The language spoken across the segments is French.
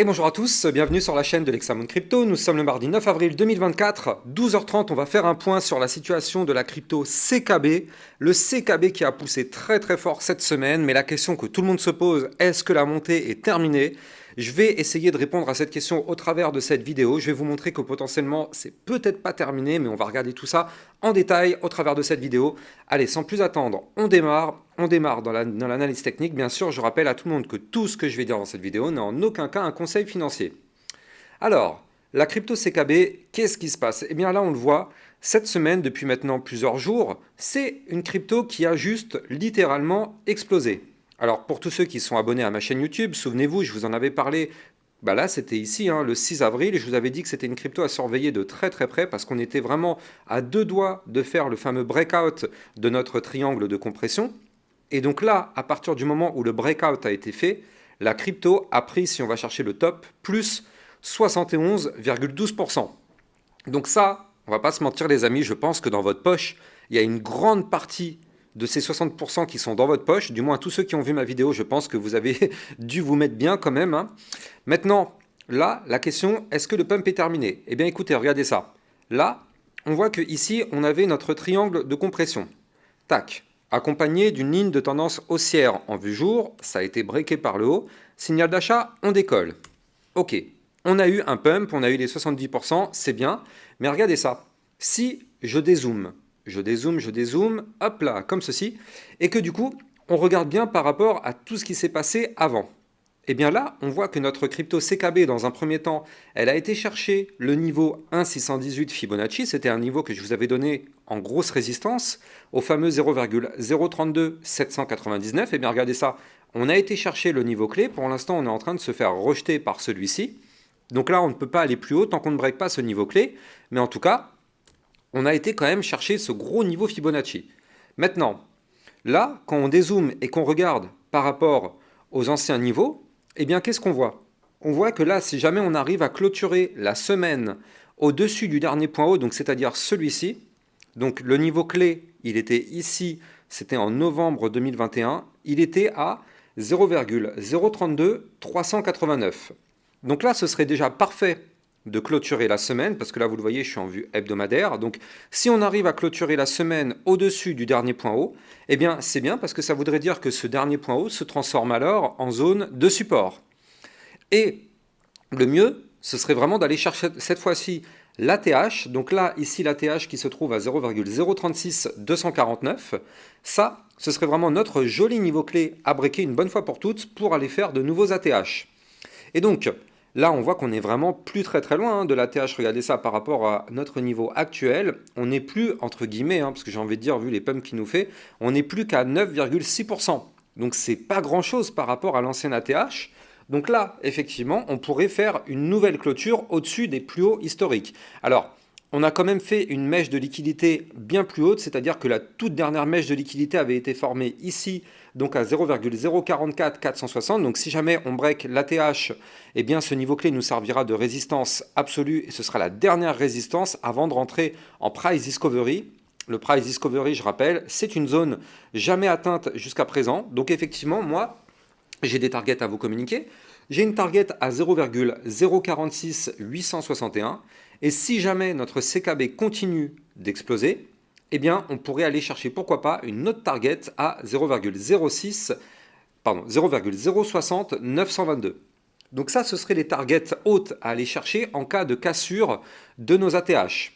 Et bonjour à tous, bienvenue sur la chaîne de l'Hexamone Crypto. Nous sommes le mardi 9 avril 2024, 12h30. On va faire un point sur la situation de la crypto CKB. Le CKB qui a poussé très fort cette semaine, mais la question que tout le monde se pose, est-ce que la montée est terminée? Je vais essayer de répondre à cette question au travers de cette vidéo. Je vais vous montrer que potentiellement, c'est peut-être pas terminé, mais on va regarder tout ça en détail au travers de cette vidéo. Allez, sans plus attendre, on démarre. On démarre dans l'analyse technique. Bien sûr, je rappelle à tout le monde que tout ce que je vais dire dans cette vidéo n'est en aucun cas un conseil financier. Alors, la crypto CKB, qu'est-ce qui se passe? Eh bien là, on le voit, cette semaine, depuis maintenant plusieurs jours, c'est une crypto qui a juste littéralement explosé. Alors, pour tous ceux qui sont abonnés à ma chaîne YouTube, souvenez-vous, je vous en avais parlé, là, c'était ici, le 6 avril, je vous avais dit que c'était une crypto à surveiller de très près parce qu'on était vraiment à deux doigts de faire le fameux breakout de notre triangle de compression. Et donc là, à partir du moment où le breakout a été fait, la crypto a pris, si on va chercher le top, plus 71,12%. Donc ça, on va pas se mentir les amis, je pense que dans votre poche, il y a une grande partie de ces 60% qui sont dans votre poche. Du moins, tous ceux qui ont vu ma vidéo, je pense que vous avez dû vous mettre bien quand même. Maintenant, là, la question, est-ce que le pump est terminé? Eh bien écoutez, regardez ça. Là, on voit qu'ici, on avait notre triangle de compression. Tac. Accompagné d'une ligne de tendance haussière en vue jour, ça a été breaké par le haut. Signal d'achat, on décolle. Ok, on a eu un pump, on a eu les 70%, c'est bien. Mais regardez ça. Si je dézoome, hop là, comme ceci, et que du coup, on regarde bien par rapport à tout ce qui s'est passé avant. Et bien là, on voit que notre crypto CKB, dans un premier temps, elle a été chercher le niveau 1,618 Fibonacci. C'était un niveau que je vous avais donné en grosse résistance, au fameux 0,032 799. Et bien regardez ça, on a été chercher le niveau clé. Pour l'instant, on est en train de se faire rejeter par celui-ci. Donc là, on ne peut pas aller plus haut tant qu'on ne break pas ce niveau clé. Mais en tout cas, on a été quand même chercher ce gros niveau Fibonacci. Maintenant, là, quand on dézoome et qu'on regarde par rapport aux anciens niveaux, eh bien, qu'est-ce qu'on voit? On voit que là, si jamais on arrive à clôturer la semaine au-dessus du dernier point haut, donc c'est-à-dire celui-ci, donc le niveau clé, il était ici, c'était en novembre 2021, il était à 0,032 389. Donc là, ce serait déjà parfait de clôturer la semaine, parce que là, vous le voyez, je suis en vue hebdomadaire. Donc, si on arrive à clôturer la semaine au-dessus du dernier point haut, eh bien, c'est bien, parce que ça voudrait dire que ce dernier point haut se transforme alors en zone de support. Et le mieux, ce serait vraiment d'aller chercher cette fois-ci l'ATH. Donc là, ici, l'ATH qui se trouve à 0,036 249. Ça, ce serait vraiment notre joli niveau clé à breaker une bonne fois pour toutes pour aller faire de nouveaux ATH. Et donc, là, on voit qu'on est vraiment plus très loin de l'ATH. Regardez ça par rapport à notre niveau actuel. On n'est plus, entre guillemets, parce que j'ai envie de dire, vu les pumps qu'il nous fait, on n'est plus qu'à 9,6%. Donc, c'est pas grand-chose par rapport à l'ancienne ATH. Donc là, effectivement, on pourrait faire une nouvelle clôture au-dessus des plus hauts historiques. Alors, on a quand même fait une mèche de liquidité bien plus haute, c'est-à-dire que la toute dernière mèche de liquidité avait été formée ici, donc à 0,044 460. Donc si jamais on break l'ATH, eh bien ce niveau clé nous servira de résistance absolue et ce sera la dernière résistance avant de rentrer en price discovery. Le price discovery, je rappelle, c'est une zone jamais atteinte jusqu'à présent. Donc effectivement, moi, j'ai des targets à vous communiquer. J'ai une target à 0,046 861. Et si jamais notre CKB continue d'exploser, eh bien, on pourrait aller chercher, pourquoi pas, une autre target à 0,060 922. Donc ça, ce seraient les targets hautes à aller chercher en cas de cassure de nos ATH.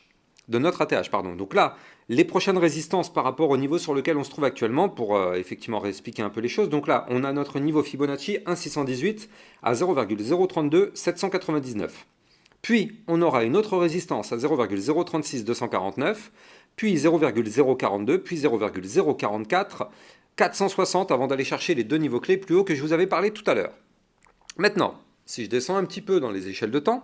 De notre ATH, pardon. Donc là, les prochaines résistances par rapport au niveau sur lequel on se trouve actuellement, pour effectivement réexpliquer un peu les choses. Donc là, on a notre niveau Fibonacci 1,618 à 0,032 799. Puis, on aura une autre résistance à 0,036 249, puis 0,042, puis 0,044 460 avant d'aller chercher les deux niveaux clés plus hauts que je vous avais parlé tout à l'heure. Maintenant, si je descends un petit peu dans les échelles de temps,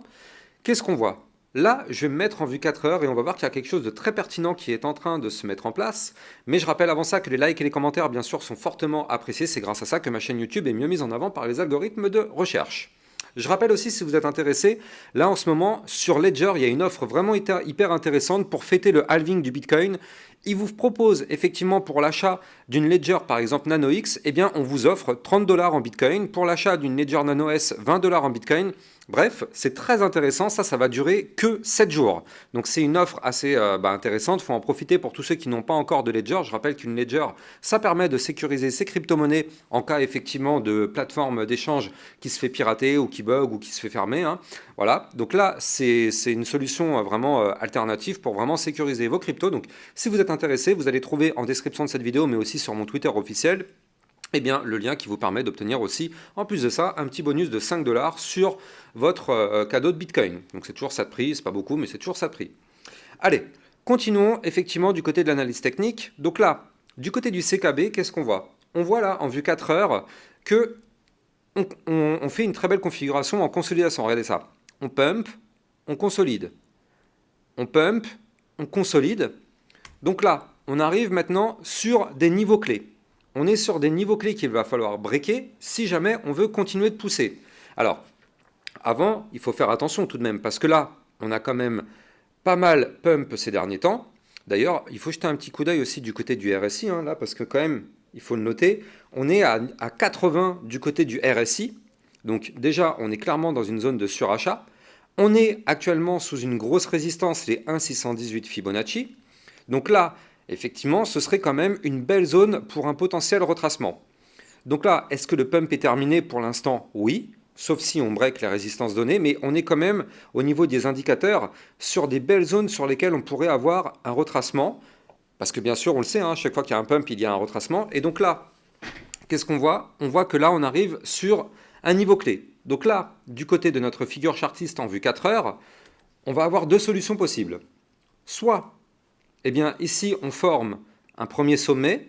qu'est-ce qu'on voit? Là, je vais me mettre en vue 4 heures et on va voir qu'il y a quelque chose de très pertinent qui est en train de se mettre en place. Mais je rappelle avant ça que les likes et les commentaires, bien sûr, sont fortement appréciés. C'est grâce à ça que ma chaîne YouTube est mieux mise en avant par les algorithmes de recherche. Je rappelle aussi, si vous êtes intéressé, là en ce moment, sur Ledger, il y a une offre vraiment hyper intéressante pour fêter le halving du Bitcoin. il vous propose effectivement pour l'achat d'une Ledger par exemple Nano X, eh bien on vous offre 30 $ en Bitcoin. Pour l'achat d'une Ledger Nano S, 20 $ en Bitcoin. Bref, c'est très intéressant, ça va durer que 7 jours. Donc c'est une offre assez intéressante, il faut en profiter pour tous ceux qui n'ont pas encore de Ledger. Je rappelle qu'une Ledger, ça permet de sécuriser ses crypto-monnaies en cas effectivement de plateforme d'échange qui se fait pirater ou qui bug ou qui se fait fermer. Hein. Voilà, donc là c'est une solution vraiment alternative pour vraiment sécuriser vos cryptos. Donc si vous êtes intéressé, vous allez trouver en description de cette vidéo mais aussi sur mon Twitter officiel, eh bien, le lien qui vous permet d'obtenir aussi, en plus de ça, un petit bonus de 5 $ sur votre cadeau de Bitcoin. Donc c'est toujours ça de prix, c'est pas beaucoup, mais c'est toujours ça de prix. Allez, continuons effectivement du côté de l'analyse technique. Donc là, du côté du CKB, qu'est-ce qu'on voit? On voit là, en vue 4 heures, que on fait une très belle configuration en consolidation. Regardez ça. On pump, on consolide. On pump, on consolide. Donc là, on arrive maintenant sur des niveaux clés. On est sur des niveaux clés qu'il va falloir breaker si jamais on veut continuer de pousser. Alors, avant, il faut faire attention tout de même, parce que là, on a quand même pas mal pump ces derniers temps. D'ailleurs, il faut jeter un petit coup d'œil aussi du côté du RSI, hein, là, parce que quand même, il faut le noter, on est à 80 du côté du RSI. Donc déjà, on est clairement dans une zone de surachat. On est actuellement sous une grosse résistance, les 1,618 Fibonacci. Donc là, effectivement, ce serait quand même une belle zone pour un potentiel retracement. Donc là, est-ce que le pump est terminé? Pour l'instant, oui, sauf si on break les résistances données, mais on est quand même, au niveau des indicateurs, sur des belles zones sur lesquelles on pourrait avoir un retracement. Parce que bien sûr, on le sait, hein, chaque fois qu'il y a un pump, il y a un retracement. Et donc là, qu'est-ce qu'on voit? On voit que là, on arrive sur un niveau clé. Donc là, du côté de notre figure chartiste en vue 4 heures, on va avoir deux solutions possibles. Soit, eh bien, ici, on forme un premier sommet.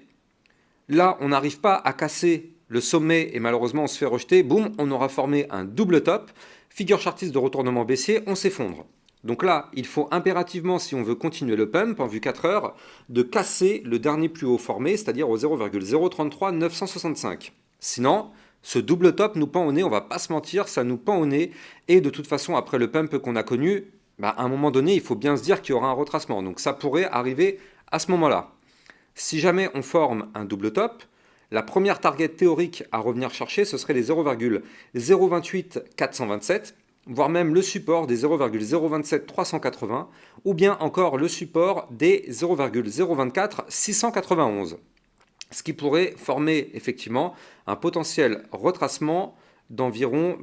Là, on n'arrive pas à casser le sommet et malheureusement, on se fait rejeter. Boum, on aura formé un double top. Figure chartiste de retournement baissier, on s'effondre. Donc là, il faut impérativement, si on veut continuer le pump en vue 4 heures, de casser le dernier plus haut formé, c'est-à-dire au 0,033 965. Sinon, ce double top nous pend au nez, on va pas se mentir, ça nous pend au nez. Et de toute façon, après le pump qu'on a connu, à un moment donné, il faut bien se dire qu'il y aura un retracement. Donc ça pourrait arriver à ce moment-là. Si jamais on forme un double top, la première target théorique à revenir chercher, ce serait les 0,028 427, voire même le support des 0,027 380, ou bien encore le support des 0,024 691. Ce qui pourrait former effectivement un potentiel retracement d'environ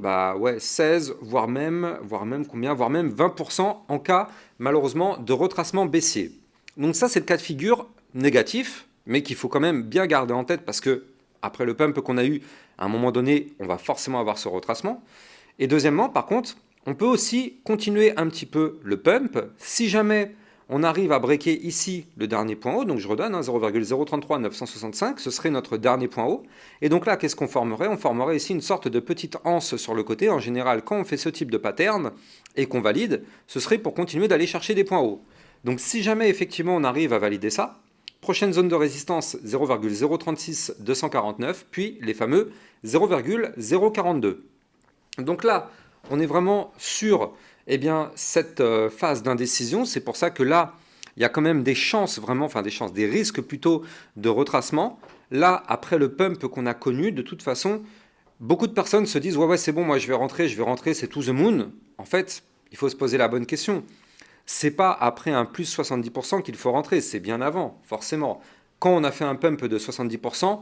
16, voire même 20% en cas malheureusement de retracement baissier. Donc ça c'est le cas de figure négatif, mais qu'il faut quand même bien garder en tête parce que après le pump qu'on a eu, à un moment donné, on va forcément avoir ce retracement. Et deuxièmement, par contre, on peut aussi continuer un petit peu le pump si jamais on arrive à breaker ici le dernier point haut, donc je redonne 0,033 965, ce serait notre dernier point haut. Et donc là, qu'est-ce qu'on formerait? On formerait ici une sorte de petite anse sur le côté. En général, quand on fait ce type de pattern et qu'on valide, ce serait pour continuer d'aller chercher des points hauts. Donc si jamais effectivement on arrive à valider ça, prochaine zone de résistance 0,036 249, puis les fameux 0,042. Donc là, on est vraiment sur cette phase d'indécision. C'est pour ça que là, il y a quand même des chances, des risques plutôt de retracement. Là, après le pump qu'on a connu, de toute façon, beaucoup de personnes se disent « Ouais, c'est bon, moi je vais rentrer, c'est to the moon ». En fait, il faut se poser la bonne question. C'est pas après un plus 70% qu'il faut rentrer, c'est bien avant, forcément. Quand on a fait un pump de 70%,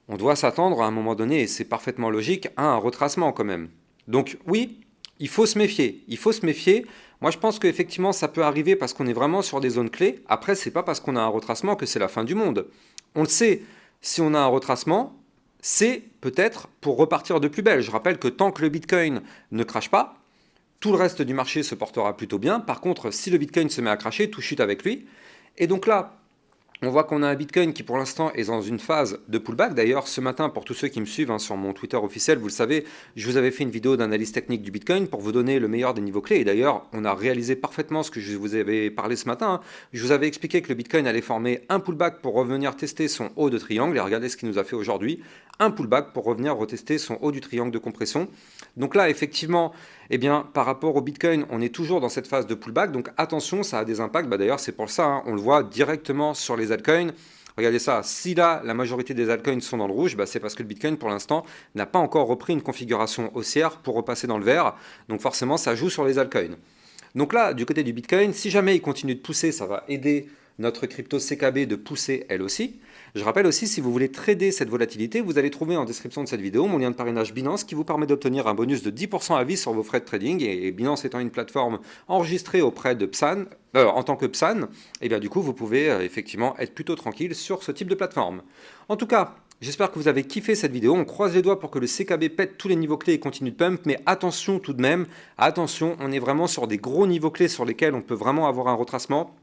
on doit s'attendre à un moment donné, et c'est parfaitement logique, à un retracement quand même. Donc oui, il faut se méfier. Il faut se méfier. Moi, je pense qu'effectivement, ça peut arriver parce qu'on est vraiment sur des zones clés. Après, c'est pas parce qu'on a un retracement que c'est la fin du monde. On le sait, si on a un retracement, c'est peut-être pour repartir de plus belle. Je rappelle que tant que le Bitcoin ne crache pas, tout le reste du marché se portera plutôt bien. Par contre, si le Bitcoin se met à cracher, tout chute avec lui. Et donc là, on voit qu'on a un Bitcoin qui pour l'instant est dans une phase de pullback. D'ailleurs, ce matin, pour tous ceux qui me suivent sur mon Twitter officiel, vous le savez, je vous avais fait une vidéo d'analyse technique du Bitcoin pour vous donner le meilleur des niveaux clés. Et d'ailleurs, on a réalisé parfaitement ce que je vous avais parlé ce matin. Je vous avais expliqué que le Bitcoin allait former un pullback pour revenir tester son haut de triangle. Et regardez ce qu'il nous a fait aujourd'hui. un pullback pour revenir retester son haut du triangle de compression. Donc là, effectivement, eh bien, par rapport au Bitcoin, on est toujours dans cette phase de pullback. Donc attention, ça a des impacts. D'ailleurs, c'est pour ça, hein, on le voit directement sur les altcoins. Regardez ça, si là, la majorité des altcoins sont dans le rouge, c'est parce que le Bitcoin, pour l'instant, n'a pas encore repris une configuration haussière pour repasser dans le vert. Donc forcément, ça joue sur les altcoins. Donc là, du côté du Bitcoin, si jamais il continue de pousser, ça va aider notre crypto CKB de pousser elle aussi. Je rappelle aussi, si vous voulez trader cette volatilité, vous allez trouver en description de cette vidéo mon lien de parrainage Binance qui vous permet d'obtenir un bonus de 10% à vie sur vos frais de trading. Et Binance étant une plateforme enregistrée auprès de Psan, en tant que Psan, et bien du coup, vous pouvez effectivement être plutôt tranquille sur ce type de plateforme. En tout cas, j'espère que vous avez kiffé cette vidéo. On croise les doigts pour que le CKB pète tous les niveaux clés et continue de pump. Mais attention tout de même, attention, on est vraiment sur des gros niveaux clés sur lesquels on peut vraiment avoir un retracement.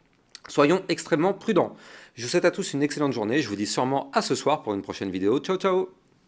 Soyons extrêmement prudents. Je vous souhaite à tous une excellente journée. Je vous dis sûrement à ce soir pour une prochaine vidéo. Ciao, ciao!